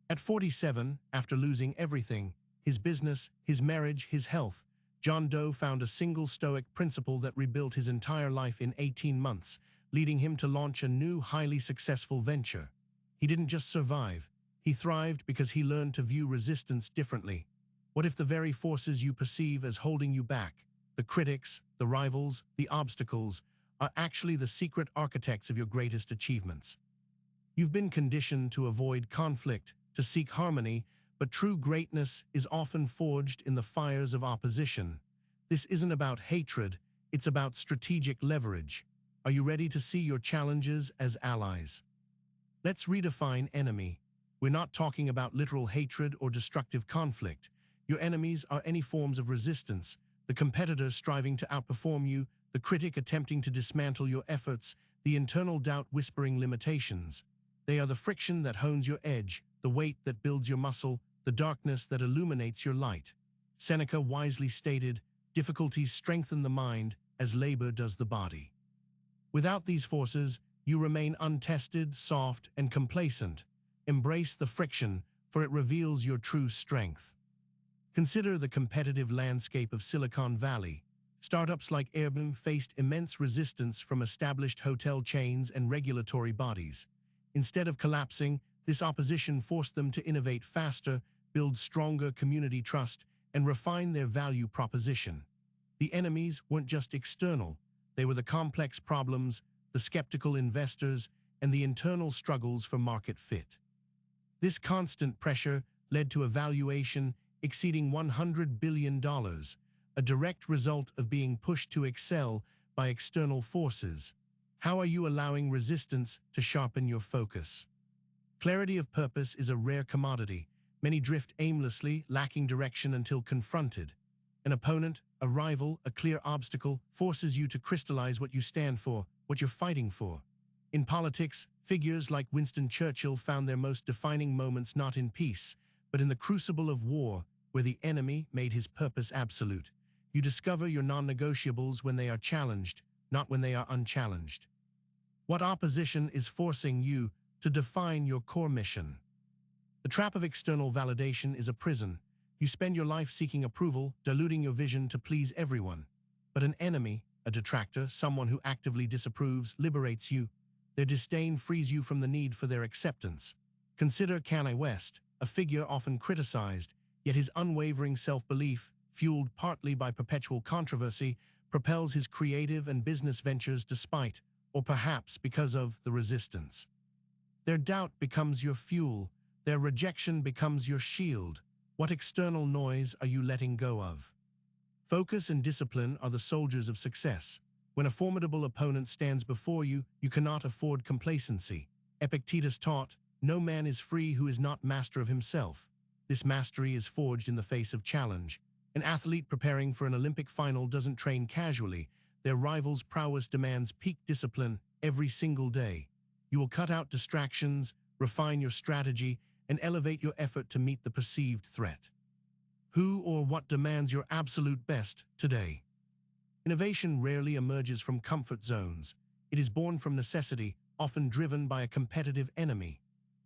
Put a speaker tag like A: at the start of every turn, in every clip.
A: At 47, after losing everything, his business, his marriage, his health, John Doe found a single Stoic principle that rebuilt his entire life in 18 months, leading him to launch a new, highly successful venture. He didn't just survive, he thrived because he learned to view resistance differently. What if the very forces you perceive as holding you back, the critics, the rivals, the obstacles, are actually the secret architects of your greatest achievements? You've been conditioned to avoid conflict, to seek harmony, but true greatness is often forged in the fires of opposition. This isn't about hatred, it's about strategic leverage. Are you ready to see your challenges as allies? Let's redefine enemy. We're not talking about literal hatred or destructive conflict. Your enemies are any forms of resistance, the competitor striving to outperform you, the critic attempting to dismantle your efforts, the internal doubt whispering limitations. They are the friction that hones your edge, the weight that builds your muscle, the darkness that illuminates your light. Seneca wisely stated, "Difficulties strengthen the mind as labor does the body." Without these forces, you remain untested, soft, and complacent. Embrace the friction, for it reveals your true strength. Consider the competitive landscape of Silicon Valley. Startups like Airbnb faced immense resistance from established hotel chains and regulatory bodies. Instead of collapsing, this opposition forced them to innovate faster, build stronger community trust, and refine their value proposition. The enemies weren't just external, they were the complex problems, the skeptical investors, and the internal struggles for market fit. This constant pressure led to a valuation exceeding $100 billion, a direct result of being pushed to excel by external forces. How are you allowing resistance to sharpen your focus? Clarity of purpose is a rare commodity. Many drift aimlessly, lacking direction until confronted. An opponent, a rival, a clear obstacle forces you to crystallize what you stand for, what you're fighting for. In politics, figures like Winston Churchill found their most defining moments not in peace, but in the crucible of war, where the enemy made his purpose absolute. You discover your non-negotiables when they are challenged, not when they are unchallenged. What opposition is forcing you to define your core mission? The trap of external validation is a prison. You spend your life seeking approval, diluting your vision to please everyone. But an enemy, a detractor, someone who actively disapproves, liberates you. Their disdain frees you from the need for their acceptance. Consider Kanye West, a figure often criticized, yet his unwavering self-belief, fueled partly by perpetual controversy, propels his creative and business ventures despite, or perhaps because of, the resistance. Their doubt becomes your fuel, their rejection becomes your shield. What external noise are you letting go of? Focus and discipline are the soldiers of success. When a formidable opponent stands before you, you cannot afford complacency. Epictetus taught, "No man is free who is not master of himself." This mastery is forged in the face of challenge. An athlete preparing for an Olympic final doesn't train casually. Their rival's prowess demands peak discipline every single day. You will cut out distractions, refine your strategy, and elevate your effort to meet the perceived threat. Who or what demands your absolute best today? Innovation rarely emerges from comfort zones. It is born from necessity, often driven by a competitive enemy.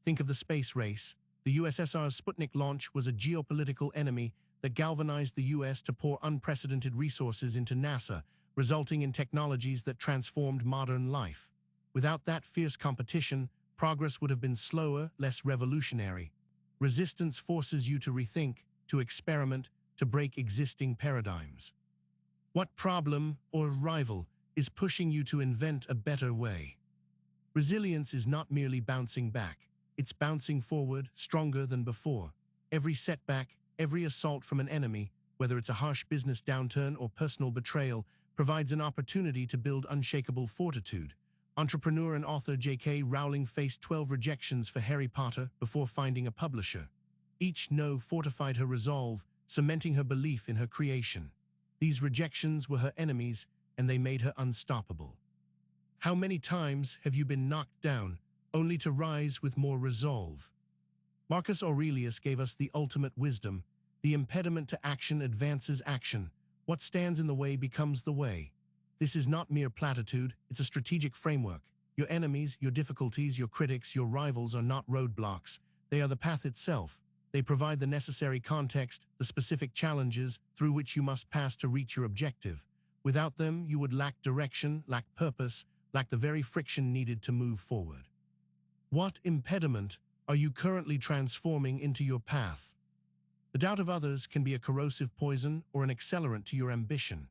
A: Think of the space race. The USSR's Sputnik launch was a geopolitical enemy that galvanized the US to pour unprecedented resources into NASA, resulting in technologies that transformed modern life. Without that fierce competition, progress would have been slower, less revolutionary. Resistance forces you to rethink, to experiment, to break existing paradigms. What problem or rival is pushing you to invent a better way? Resilience is not merely bouncing back. It's bouncing forward, stronger than before. Every setback, every assault from an enemy, whether it's a harsh business downturn or personal betrayal, provides an opportunity to build unshakable fortitude. Entrepreneur and author J.K. Rowling faced 12 rejections for Harry Potter before finding a publisher. Each no fortified her resolve, cementing her belief in her creation. These rejections were her enemies, and they made her unstoppable. How many times have you been knocked down, only to rise with more resolve? Marcus Aurelius gave us the ultimate wisdom. The impediment to action advances action. What stands in the way becomes the way. This is not mere platitude, it's a strategic framework. Your enemies, your difficulties, your critics, your rivals are not roadblocks. They are the path itself. They provide the necessary context, the specific challenges through which you must pass to reach your objective. Without them, you would lack direction, lack purpose, lack the very friction needed to move forward. What impediment are you currently transforming into your path? The doubt of others can be a corrosive poison or an accelerant to your ambition.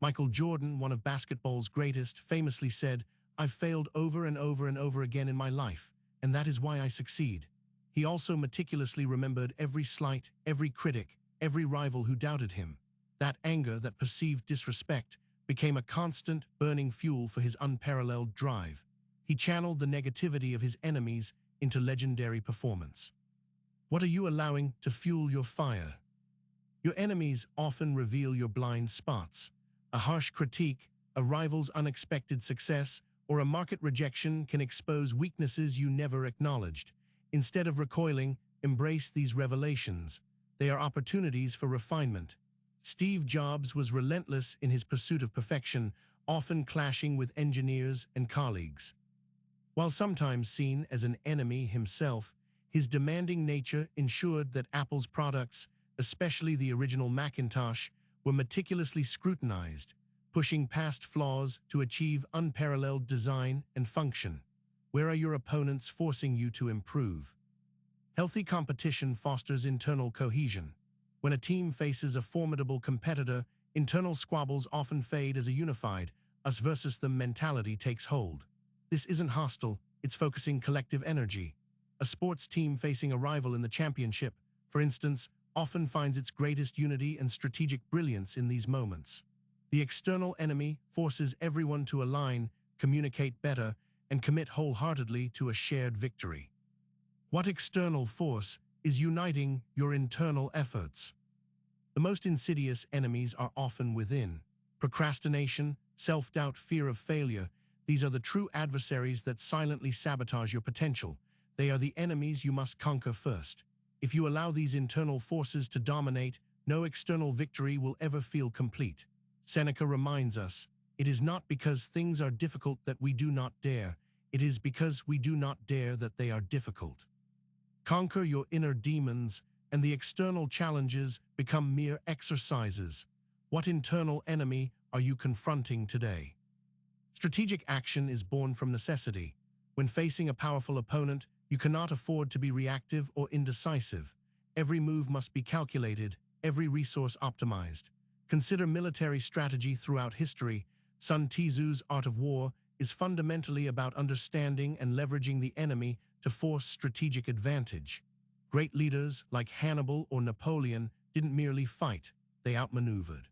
A: Michael Jordan, one of basketball's greatest, famously said, "I've failed over and over and over again in my life, and that is why I succeed." He also meticulously remembered every slight, every critic, every rival who doubted him. That anger, that perceived disrespect, became a constant, burning fuel for his unparalleled drive. He channeled the negativity of his enemies into legendary performance. What are you allowing to fuel your fire? Your enemies often reveal your blind spots. A harsh critique, a rival's unexpected success, or a market rejection can expose weaknesses you never acknowledged. Instead of recoiling, embrace these revelations. They are opportunities for refinement. Steve Jobs was relentless in his pursuit of perfection, often clashing with engineers and colleagues. While sometimes seen as an enemy himself, his demanding nature ensured that Apple's products, especially the original Macintosh, were meticulously scrutinized, pushing past flaws to achieve unparalleled design and function. Where are your opponents forcing you to improve? Healthy competition fosters internal cohesion. When a team faces a formidable competitor, internal squabbles often fade as a unified, us versus them mentality takes hold. This isn't hostile, it's focusing collective energy. A sports team facing a rival in the championship, for instance, often finds its greatest unity and strategic brilliance in these moments. The external enemy forces everyone to align, communicate better, and commit wholeheartedly to a shared victory. What external force is uniting your internal efforts? The most insidious enemies are often within. Procrastination, self-doubt, fear of failure, these are the true adversaries that silently sabotage your potential. They are the enemies you must conquer first. If you allow these internal forces to dominate, no external victory will ever feel complete. Seneca reminds us, "It is not because things are difficult that we do not dare. It is because we do not dare that they are difficult." Conquer your inner demons, and the external challenges become mere exercises. What internal enemy are you confronting today? Strategic action is born from necessity. When facing a powerful opponent, you cannot afford to be reactive or indecisive. Every move must be calculated, every resource optimized. Consider military strategy throughout history. Sun Tzu's Art of War is fundamentally about understanding and leveraging the enemy to force strategic advantage. Great leaders like Hannibal or Napoleon didn't merely fight, they outmaneuvered.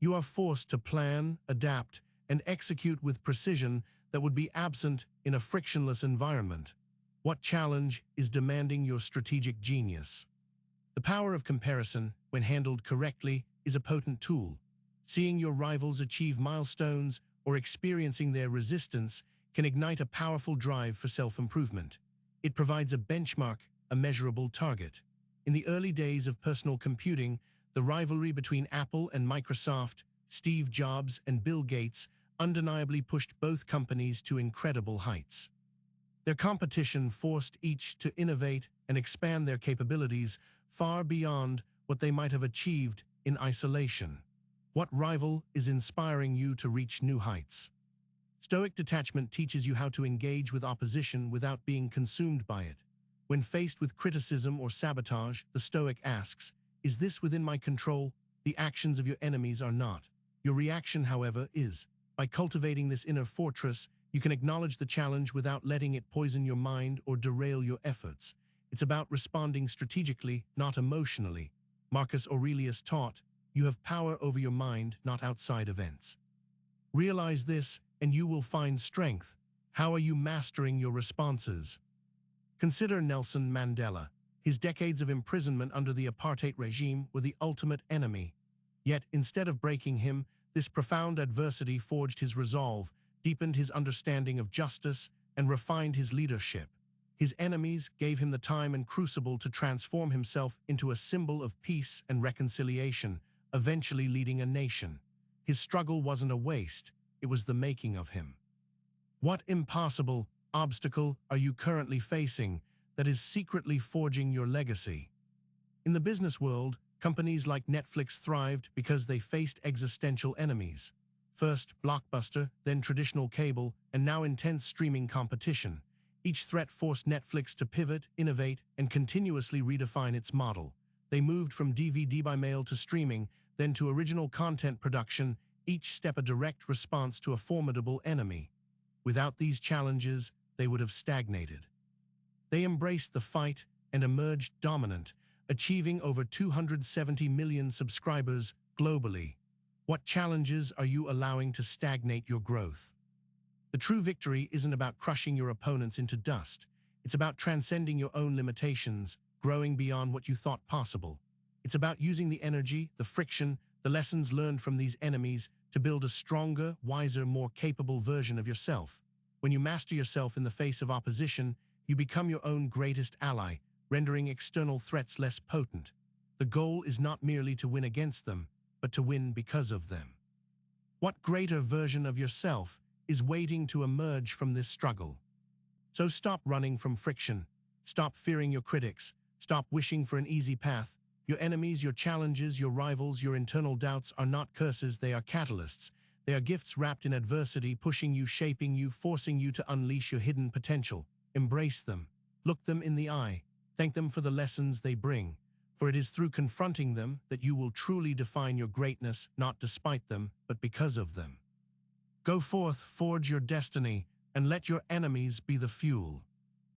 A: You are forced to plan, adapt, and execute with precision that would be absent in a frictionless environment. What challenge is demanding your strategic genius? The power of comparison, when handled correctly, is a potent tool. Seeing your rivals achieve milestones or experiencing their resistance can ignite a powerful drive for self-improvement. It provides a benchmark, a measurable target. In the early days of personal computing, the rivalry between Apple and Microsoft, Steve Jobs and Bill Gates, undeniably pushed both companies to incredible heights. Their competition forced each to innovate and expand their capabilities far beyond what they might have achieved in isolation. What rival is inspiring you to reach new heights? Stoic detachment teaches you how to engage with opposition without being consumed by it. When faced with criticism or sabotage, the Stoic asks, "Is this within my control?" The actions of your enemies are not. Your reaction, however, is. By cultivating this inner fortress, you can acknowledge the challenge without letting it poison your mind or derail your efforts. It's about responding strategically, not emotionally. Marcus Aurelius taught, "You have power over your mind, not outside events." Realize this, and you will find strength. How are you mastering your responses? Consider Nelson Mandela. His decades of imprisonment under the apartheid regime were the ultimate enemy. Yet, instead of breaking him, this profound adversity forged his resolve, deepened his understanding of justice, and refined his leadership. His enemies gave him the time and crucible to transform himself into a symbol of peace and reconciliation, eventually leading a nation. His struggle wasn't a waste, it was the making of him. What impossible obstacle are you currently facing that is secretly forging your legacy. In the business world, companies like Netflix thrived because they faced existential enemies. First, blockbuster, then traditional cable, and now intense streaming competition. Each threat forced Netflix to pivot, innovate, and continuously redefine its model. They moved from DVD by mail to streaming, then to original content production, each step a direct response to a formidable enemy. Without these challenges, they would have stagnated. They embraced the fight and emerged dominant, achieving over 270 million subscribers globally. What challenges are you allowing to stagnate your growth? The true victory isn't about crushing your opponents into dust. It's about transcending your own limitations, growing beyond what you thought possible. It's about using the energy, the friction, the lessons learned from these enemies to build a stronger, wiser, more capable version of yourself. When you master yourself in the face of opposition, you become your own greatest ally, rendering external threats less potent. The goal is not merely to win against them, but to win because of them. What greater version of yourself is waiting to emerge from this struggle? So stop running from friction. Stop fearing your critics. Stop wishing for an easy path. Your enemies, your challenges, your rivals, your internal doubts are not curses, they are catalysts. They are gifts wrapped in adversity, pushing you, shaping you, forcing you to unleash your hidden potential. Embrace them. Look them in the eye. Thank them for the lessons they bring. For it is through confronting them that you will truly define your greatness, not despite them, but because of them. Go forth, forge your destiny, and let your enemies be the fuel.